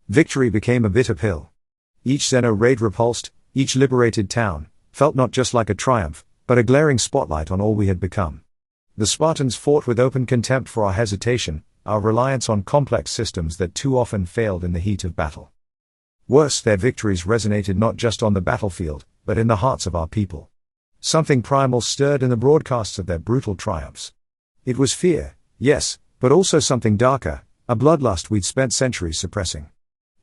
Victory became a bitter pill. Each Zeno raid repulsed, each liberated town, felt not just like a triumph, but a glaring spotlight on all we had become. The Spartans fought with open contempt for our hesitation, our reliance on complex systems that too often failed in the heat of battle. Worse, their victories resonated not just on the battlefield, but in the hearts of our people. Something primal stirred in the broadcasts of their brutal triumphs. It was fear, yes, but also something darker, a bloodlust we'd spent centuries suppressing.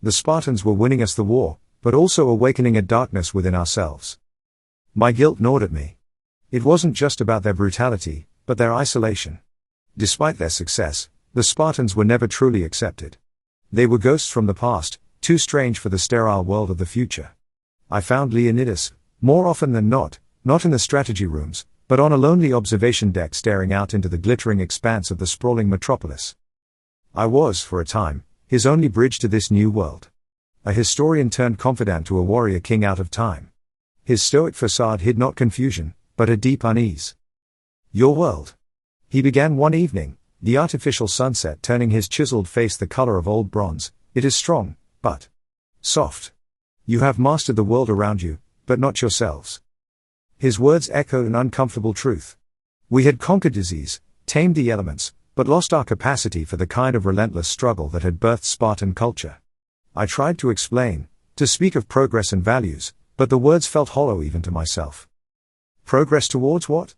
The Spartans were winning us the war, but also awakening a darkness within ourselves. My guilt gnawed at me. It wasn't just about their brutality, but their isolation. Despite their success, the Spartans were never truly accepted. They were ghosts from the past, too strange for the sterile world of the future. I found Leonidas, more often than not in the strategy rooms, but on a lonely observation deck staring out into the glittering expanse of the sprawling metropolis. I was, for a time, his only bridge to this new world. A historian turned confidant to a warrior king out of time. His stoic facade hid not confusion, but a deep unease. Your world. He began one evening, the artificial sunset turning his chiseled face the color of old bronze. It is strong, but soft. You have mastered the world around you, but not yourselves. His words echoed an uncomfortable truth. We had conquered disease, tamed the elements, but lost our capacity for the kind of relentless struggle that had birthed Spartan culture. I tried to explain, to speak of progress and values, but the words felt hollow even to myself. Progress towards what?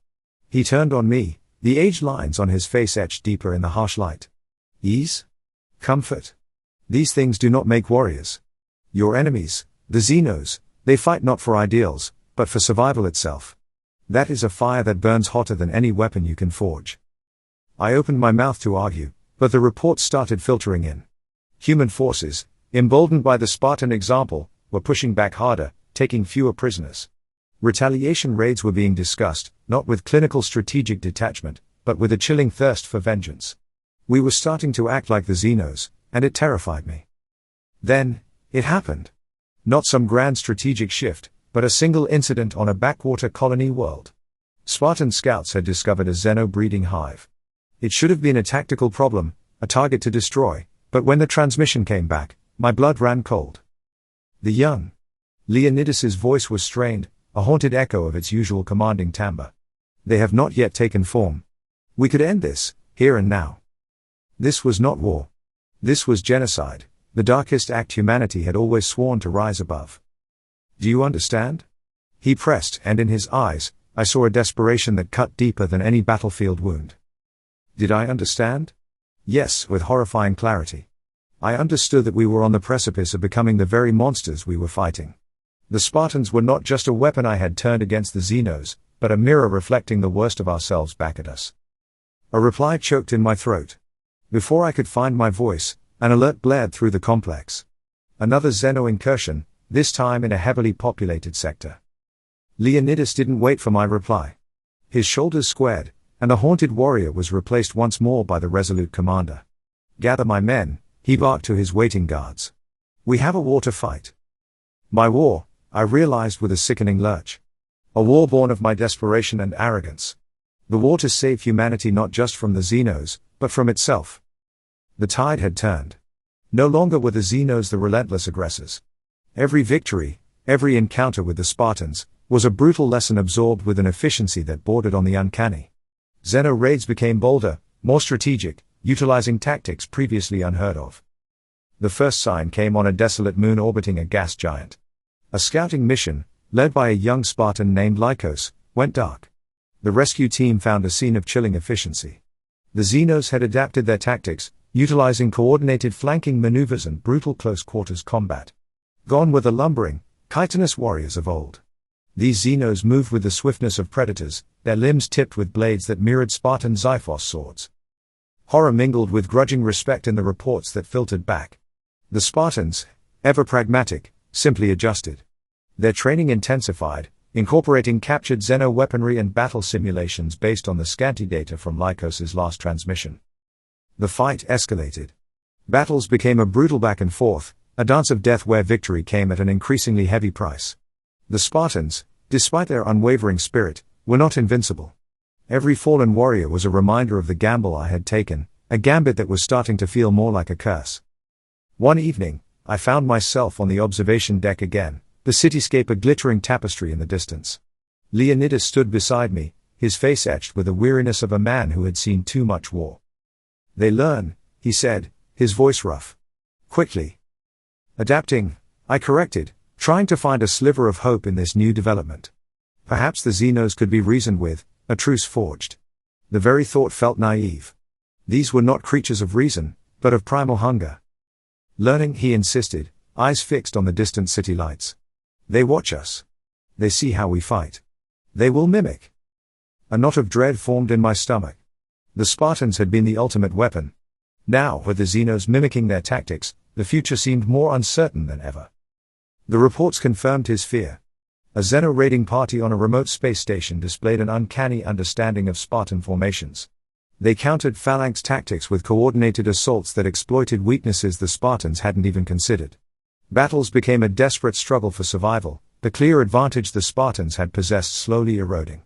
He turned on me, the aged lines on his face etched deeper in the harsh light. Ease? Comfort? These things do not make warriors. Your enemies, the Xenos, they fight not for ideals, but for survival itself. That is a fire that burns hotter than any weapon you can forge. I opened my mouth to argue, but the reports started filtering in. Human forces, emboldened by the Spartan example, were pushing back harder, taking fewer prisoners. Retaliation raids were being discussed, not with clinical strategic detachment, but with a chilling thirst for vengeance. We were starting to act like the Xenos, and it terrified me. Then, it happened. Not some grand strategic shift, but a single incident on a backwater colony world. Spartan scouts had discovered a Xeno breeding hive. It should have been a tactical problem, a target to destroy, but when the transmission came back, my blood ran cold. The young Leonidas's voice was strained, a haunted echo of its usual commanding timbre. They have not yet taken form. We could end this, here and now. This was not war. This was genocide, the darkest act humanity had always sworn to rise above. Do you understand? He pressed, and in his eyes, I saw a desperation that cut deeper than any battlefield wound. Did I understand? Yes, with horrifying clarity. I understood that we were on the precipice of becoming the very monsters we were fighting. The Spartans were not just a weapon I had turned against the Xenos, but a mirror reflecting the worst of ourselves back at us. A reply choked in my throat. Before I could find my voice, an alert blared through the complex. Another Xeno incursion, this time in a heavily populated sector. Leonidas didn't wait for my reply. His shoulders squared, and the haunted warrior was replaced once more by the resolute commander. Gather my men, he barked to his waiting guards. We have a war to fight. My war, I realized with a sickening lurch. A war born of my desperation and arrogance. The war to save humanity not just from the Xenos, but from itself. The tide had turned. No longer were the Xenos the relentless aggressors. Every victory, every encounter with the Spartans, was a brutal lesson absorbed with an efficiency that bordered on the uncanny. Xeno raids became bolder, more strategic, utilizing tactics previously unheard of. The first sign came on a desolate moon orbiting a gas giant. A scouting mission, led by a young Spartan named Lycos, went dark. The rescue team found a scene of chilling efficiency. The Xenos had adapted their tactics, utilizing coordinated flanking maneuvers and brutal close-quarters combat. Gone were the lumbering, chitinous warriors of old. These Xenos moved with the swiftness of predators, their limbs tipped with blades that mirrored Spartan Xiphos swords. Horror mingled with grudging respect in the reports that filtered back. The Spartans, ever pragmatic, simply adjusted. Their training intensified, incorporating captured Xeno weaponry and battle simulations based on the scanty data from Lycos' last transmission. The fight escalated. Battles became a brutal back and forth, a dance of death where victory came at an increasingly heavy price. The Spartans, despite their unwavering spirit, were not invincible. Every fallen warrior was a reminder of the gamble I had taken, a gambit that was starting to feel more like a curse. One evening, I found myself on the observation deck again, the cityscape a glittering tapestry in the distance. Leonidas stood beside me, his face etched with the weariness of a man who had seen too much war. "They learn," he said, his voice rough. "Quickly." "Adapting," I corrected, trying to find a sliver of hope in this new development. Perhaps the Xenos could be reasoned with, a truce forged. The very thought felt naive. These were not creatures of reason, but of primal hunger. "Learning," he insisted, eyes fixed on the distant city lights. "They watch us. They see how we fight. They will mimic." A knot of dread formed in my stomach. The Spartans had been the ultimate weapon. Now, with the Xenos mimicking their tactics, the future seemed more uncertain than ever. The reports confirmed his fear. A Xeno raiding party on a remote space station displayed an uncanny understanding of Spartan formations. They countered phalanx tactics with coordinated assaults that exploited weaknesses the Spartans hadn't even considered. Battles became a desperate struggle for survival, the clear advantage the Spartans had possessed slowly eroding.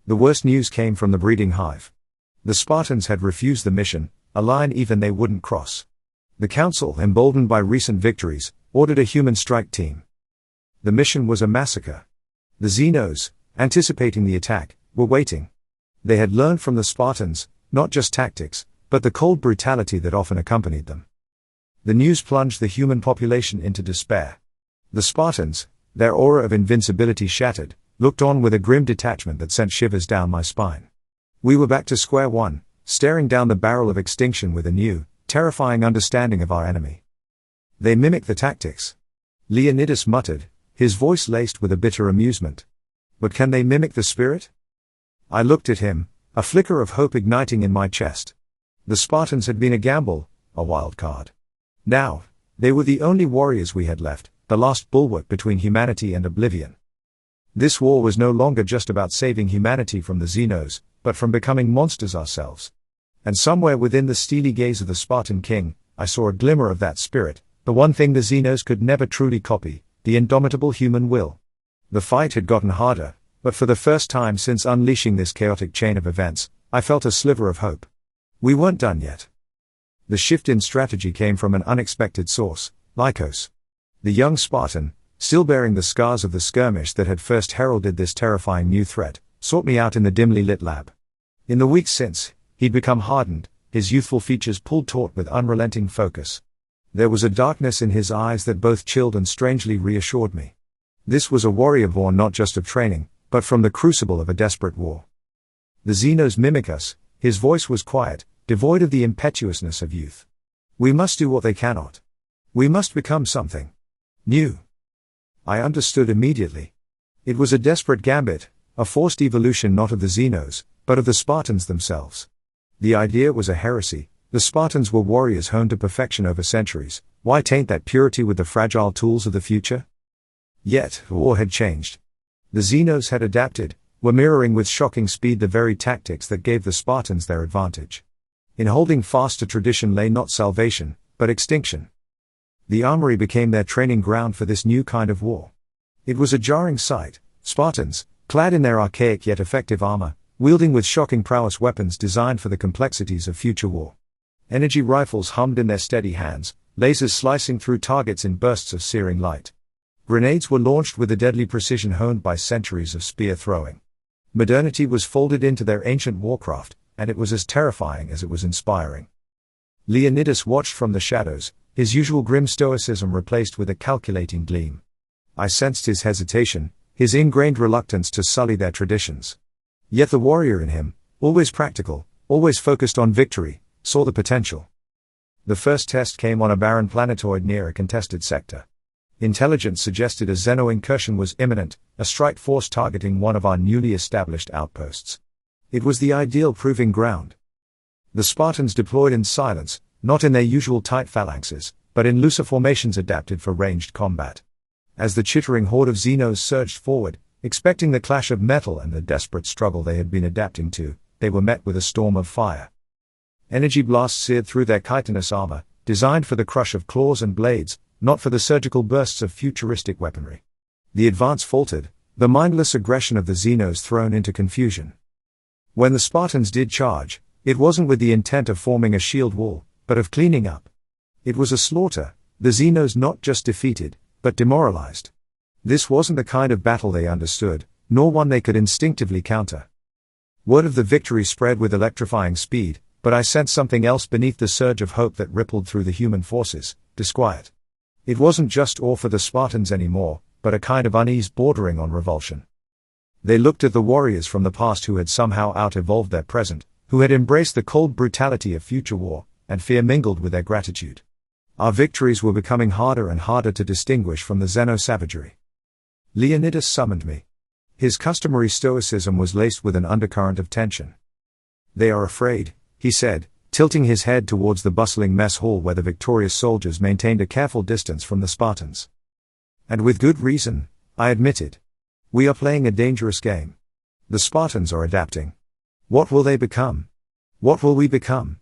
The worst news came from the breeding hive. The Spartans had refused the mission, a line even they wouldn't cross. The council, emboldened by recent victories, ordered a human strike team. The mission was a massacre. The Xenos, anticipating the attack, were waiting. They had learned from the Spartans, not just tactics, but the cold brutality that often accompanied them. The news plunged the human population into despair. The Spartans, their aura of invincibility shattered, looked on with a grim detachment that sent shivers down my spine. We were back to square one, staring down the barrel of extinction with a new, terrifying understanding of our enemy. "They mimic the tactics," Leonidas muttered, his voice laced with a bitter amusement. "But can they mimic the spirit?" I looked at him, a flicker of hope igniting in my chest. The Spartans had been a gamble, a wild card. Now, they were the only warriors we had left, the last bulwark between humanity and oblivion. This war was no longer just about saving humanity from the Xenos, but from becoming monsters ourselves. And somewhere within the steely gaze of the Spartan king, I saw a glimmer of that spirit, the one thing the Xenos could never truly copy, the indomitable human will. The fight had gotten harder, but for the first time since unleashing this chaotic chain of events, I felt a sliver of hope. We weren't done yet. The shift in strategy came from an unexpected source, Lycos. The young Spartan, still bearing the scars of the skirmish that had first heralded this terrifying new threat, sought me out in the dimly lit lab. In the weeks since, he'd become hardened, his youthful features pulled taut with unrelenting focus. There was a darkness in his eyes that both chilled and strangely reassured me. This was a warrior born not just of training, but from the crucible of a desperate war. "The Xenos mimic us," his voice was quiet, devoid of the impetuousness of youth. "We must do what they cannot. We must become something new." I understood immediately. It was a desperate gambit, a forced evolution not of the Xenos, but of the Spartans themselves. The idea was a heresy. The Spartans were warriors honed to perfection over centuries. Why taint that purity with the fragile tools of the future? Yet, war had changed. The Xenos had adapted, were mirroring with shocking speed the very tactics that gave the Spartans their advantage. In holding fast to tradition lay not salvation, but extinction. The armory became their training ground for this new kind of war. It was a jarring sight, Spartans, clad in their archaic yet effective armor, wielding with shocking prowess weapons designed for the complexities of future war. Energy rifles hummed in their steady hands, lasers slicing through targets in bursts of searing light. Grenades were launched with a deadly precision honed by centuries of spear throwing. Modernity was folded into their ancient warcraft, and it was as terrifying as it was inspiring. Leonidas watched from the shadows, his usual grim stoicism replaced with a calculating gleam. I sensed his hesitation, his ingrained reluctance to sully their traditions. Yet the warrior in him, always practical, always focused on victory, saw the potential. The first test came on a barren planetoid near a contested sector. Intelligence suggested a Xeno incursion was imminent, a strike force targeting one of our newly established outposts. It was the ideal proving ground. The Spartans deployed in silence, not in their usual tight phalanxes, but in looser formations adapted for ranged combat. As the chittering horde of Xenos surged forward, expecting the clash of metal and the desperate struggle they had been adapting to, they were met with a storm of fire. Energy blasts seared through their chitinous armor, designed for the crush of claws and blades, not for the surgical bursts of futuristic weaponry. The advance faltered, the mindless aggression of the Xenos thrown into confusion. When the Spartans did charge, it wasn't with the intent of forming a shield wall, but of cleaning up. It was a slaughter, The Xenos not just defeated, but demoralized. This wasn't the kind of battle they understood, nor one they could instinctively counter. Word of the victory spread with electrifying speed, but I sensed something else beneath the surge of hope that rippled through the human forces: disquiet. It wasn't just awe for the Spartans anymore, but a kind of unease bordering on revulsion. They looked at the warriors from the past who had somehow out-evolved their present, who had embraced the cold brutality of future war, and fear mingled with their gratitude. Our victories were becoming harder and harder to distinguish from the xeno-savagery. Leonidas summoned me. His customary stoicism was laced with an undercurrent of tension. "They are afraid," he said, tilting his head towards the bustling mess hall where the victorious soldiers maintained a careful distance from the Spartans. "And with good reason," I admitted. "We are playing a dangerous game. The Spartans are adapting. What will they become? What will we become?"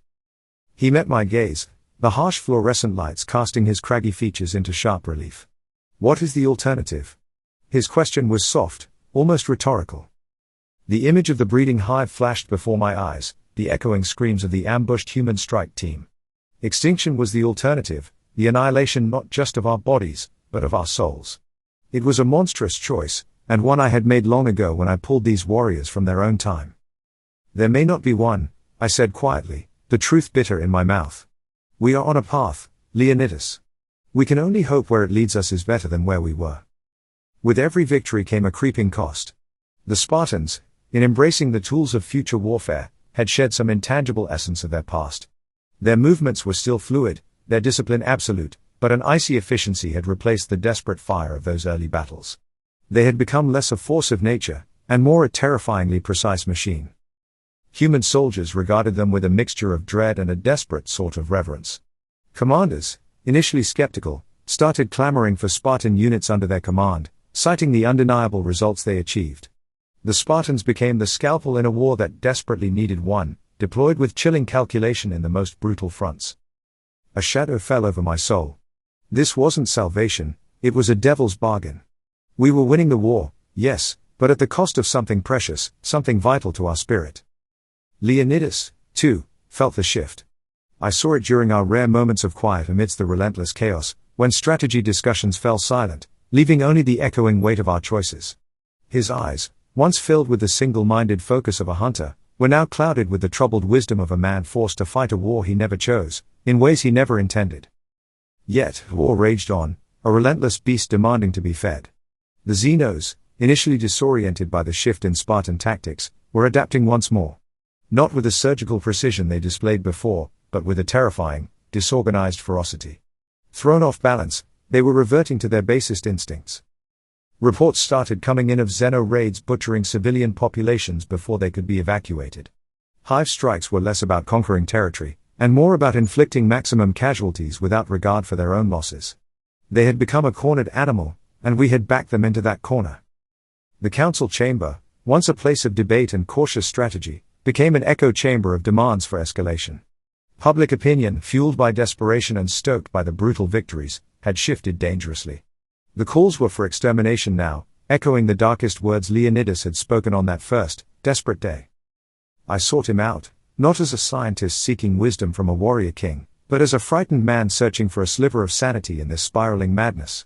He met my gaze, the harsh fluorescent lights casting his craggy features into sharp relief. "What is the alternative?" His question was soft, almost rhetorical. The image of the breeding hive flashed before my eyes, the echoing screams of the ambushed human strike team. Extinction was the alternative, the annihilation not just of our bodies, but of our souls. It was a monstrous choice, and one I had made long ago when I pulled these warriors from their own time. "There may not be one," I said quietly, the truth bitter in my mouth. "We are on a path, Leonidas. We can only hope where it leads us is better than where we were." With every victory came a creeping cost. The Spartans, in embracing the tools of future warfare, had shed some intangible essence of their past. Their movements were still fluid, their discipline absolute, but an icy efficiency had replaced the desperate fire of those early battles. They had become less a force of nature, and more a terrifyingly precise machine. Human soldiers regarded them with a mixture of dread and a desperate sort of reverence. Commanders, initially skeptical, started clamoring for Spartan units under their command, citing the undeniable results they achieved. The Spartans became the scalpel in a war that desperately needed one, deployed with chilling calculation in the most brutal fronts. A shadow fell over my soul. This wasn't salvation, it was a devil's bargain. We were winning the war, yes, but at the cost of something precious, something vital to our spirit. Leonidas, too, felt the shift. I saw it during our rare moments of quiet amidst the relentless chaos, when strategy discussions fell silent, leaving only the echoing weight of our choices. His eyes, once filled with the single-minded focus of a hunter, were now clouded with the troubled wisdom of a man forced to fight a war he never chose, in ways he never intended. Yet, war raged on, a relentless beast demanding to be fed. The Xenos, initially disoriented by the shift in Spartan tactics, were adapting once more. Not with the surgical precision they displayed before, but with a terrifying, disorganized ferocity. Thrown off balance, they were reverting to their basest instincts. Reports started coming in of Xeno raids butchering civilian populations before they could be evacuated. Hive strikes were less about conquering territory, and more about inflicting maximum casualties without regard for their own losses. They had become a cornered animal, and we had backed them into that corner. The council chamber, once a place of debate and cautious strategy, became an echo chamber of demands for escalation. Public opinion, fueled by desperation and stoked by the brutal victories, had shifted dangerously. The calls were for extermination now, echoing the darkest words Leonidas had spoken on that first, desperate day. I sought him out, not as a scientist seeking wisdom from a warrior king, but as a frightened man searching for a sliver of sanity in this spiraling madness.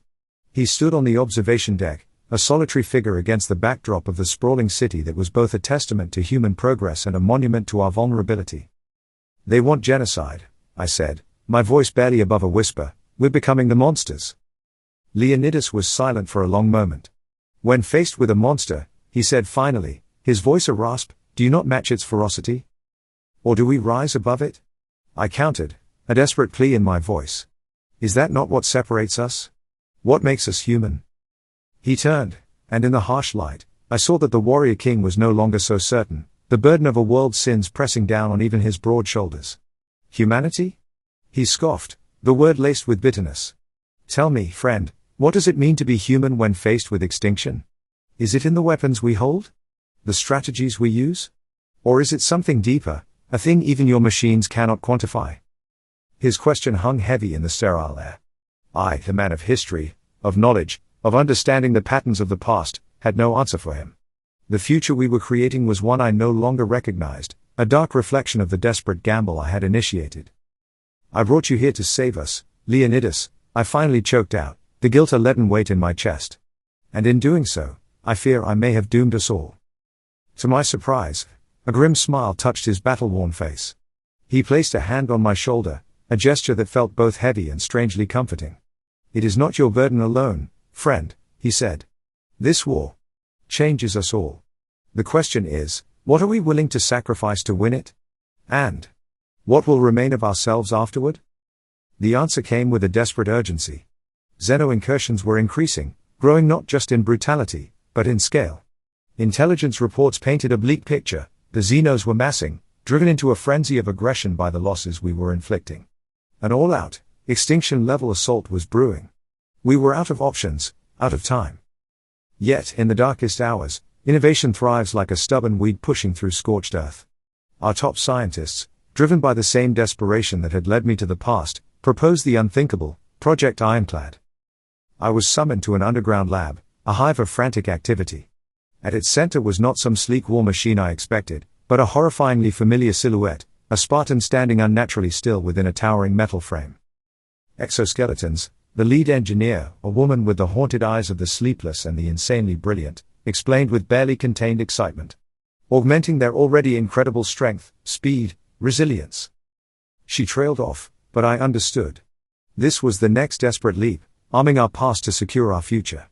He stood on the observation deck, a solitary figure against the backdrop of the sprawling city that was both a testament to human progress and a monument to our vulnerability. "They want genocide," I said, my voice barely above a whisper. "We're becoming the monsters." Leonidas was silent for a long moment. "When faced with a monster," he said finally, his voice a rasp, "do you not match its ferocity? Or do we rise above it?" I countered, a desperate plea in my voice. "Is that not what separates us? What makes us human?" He turned, and in the harsh light, I saw that the warrior king was no longer so certain, the burden of a world's sins pressing down on even his broad shoulders. "Humanity?" He scoffed, the word laced with bitterness. "Tell me, friend, what does it mean to be human when faced with extinction? Is it in the weapons we hold? The strategies we use? Or is it something deeper, a thing even your machines cannot quantify?" His question hung heavy in the sterile air. I, the man of history, of knowledge, of understanding the patterns of the past, had no answer for him. The future we were creating was one I no longer recognized, a dark reflection of the desperate gamble I had initiated. "I brought you here to save us, Leonidas," I finally choked out, the guilt a leaden weight in my chest. And in doing so, I fear I may have doomed us all. To my surprise, a grim smile touched his battle-worn face. He placed a hand on my shoulder, a gesture that felt both heavy and strangely comforting. "It is not your burden alone, friend," he said. "This war changes us all. The question is, what are we willing to sacrifice to win it? And what will remain of ourselves afterward?" The answer came with a desperate urgency. Xeno incursions were increasing, growing not just in brutality, but in scale. Intelligence reports painted a bleak picture. The Xenos were massing, driven into a frenzy of aggression by the losses we were inflicting. An all-out, extinction-level assault was brewing. We were out of options, out of time. Yet, in the darkest hours, innovation thrives like a stubborn weed pushing through scorched earth. Our top scientists, driven by the same desperation that had led me to the past, proposed the unthinkable, Project Ironclad. I was summoned to an underground lab, a hive of frantic activity. At its center was not some sleek war machine I expected, but a horrifyingly familiar silhouette, a Spartan standing unnaturally still within a towering metal frame. Exoskeletons, the lead engineer, a woman with the haunted eyes of the sleepless and the insanely brilliant, explained with barely contained excitement. Augmenting their already incredible strength, speed, resilience. She trailed off, but I understood. This was the next desperate leap, arming our past to secure our future.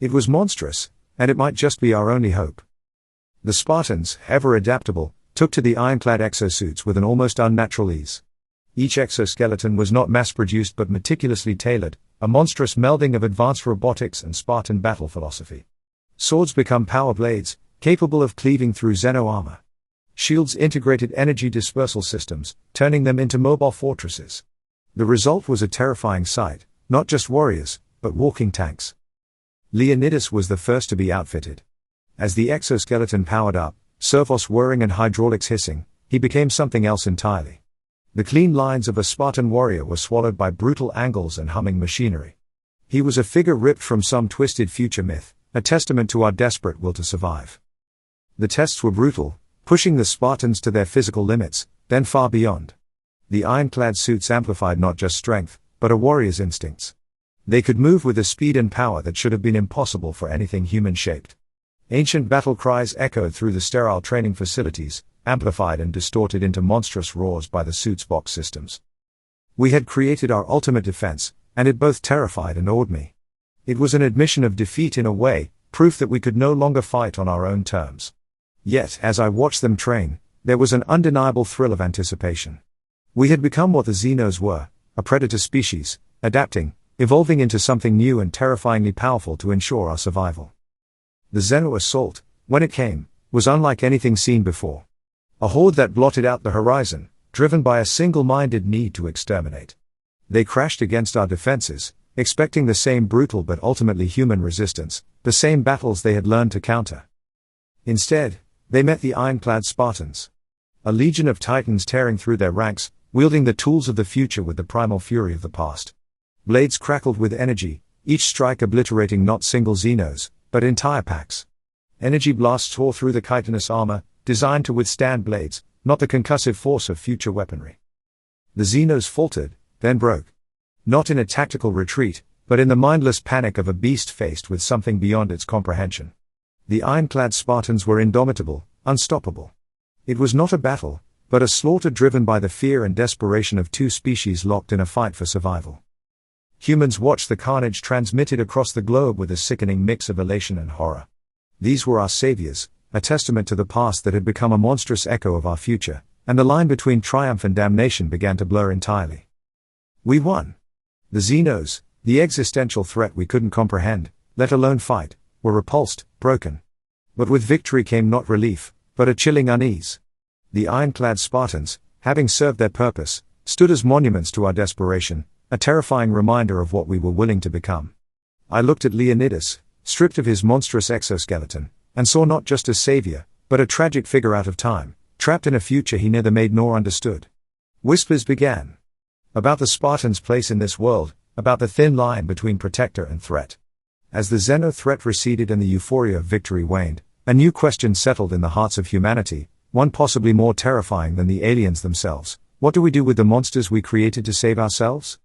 It was monstrous, and it might just be our only hope. The Spartans, ever adaptable, took to the ironclad exosuits with an almost unnatural ease. Each exoskeleton was not mass-produced but meticulously tailored, a monstrous melding of advanced robotics and Spartan battle philosophy. Swords become power blades, capable of cleaving through Xeno armor. Shields integrated energy dispersal systems, turning them into mobile fortresses. The result was a terrifying sight, not just warriors, but walking tanks. Leonidas was the first to be outfitted. As the exoskeleton powered up, servos whirring and hydraulics hissing, he became something else entirely. The clean lines of a Spartan warrior were swallowed by brutal angles and humming machinery. He was a figure ripped from some twisted future myth, a testament to our desperate will to survive. The tests were brutal, pushing the Spartans to their physical limits, then far beyond. The ironclad suits amplified not just strength, but a warrior's instincts. They could move with a speed and power that should have been impossible for anything human-shaped. Ancient battle cries echoed through the sterile training facilities, amplified and distorted into monstrous roars by the suit's box systems. We had created our ultimate defense, and it both terrified and awed me. It was an admission of defeat in a way, proof that we could no longer fight on our own terms. Yet, as I watched them train, there was an undeniable thrill of anticipation. We had become what the Xenos were, a predator species, adapting, evolving into something new and terrifyingly powerful to ensure our survival. The Xeno assault, when it came, was unlike anything seen before. A horde that blotted out the horizon, driven by a single-minded need to exterminate. They crashed against our defenses, expecting the same brutal but ultimately human resistance, the same battles they had learned to counter. Instead, they met the ironclad Spartans. A legion of titans tearing through their ranks, wielding the tools of the future with the primal fury of the past. Blades crackled with energy, each strike obliterating not single Xenos, but entire packs. Energy blasts tore through the chitinous armor, designed to withstand blades, not the concussive force of future weaponry. The Xenos faltered, then broke. Not in a tactical retreat, but in the mindless panic of a beast faced with something beyond its comprehension. The ironclad Spartans were indomitable, unstoppable. It was not a battle, but a slaughter driven by the fear and desperation of two species locked in a fight for survival. Humans watched the carnage transmitted across the globe with a sickening mix of elation and horror. These were our saviors, a testament to the past that had become a monstrous echo of our future, and the line between triumph and damnation began to blur entirely. We won. The Xenos, the existential threat we couldn't comprehend, let alone fight, were repulsed, broken. But with victory came not relief, but a chilling unease. The ironclad Spartans, having served their purpose, stood as monuments to our desperation, a terrifying reminder of what we were willing to become. I looked at Leonidas, stripped of his monstrous exoskeleton, and saw not just a savior, but a tragic figure out of time, trapped in a future he neither made nor understood. Whispers began. About the Spartans' place in this world, about the thin line between protector and threat. As the Xeno threat receded and the euphoria of victory waned, a new question settled in the hearts of humanity, one possibly more terrifying than the aliens themselves. What do we do with the monsters we created to save ourselves?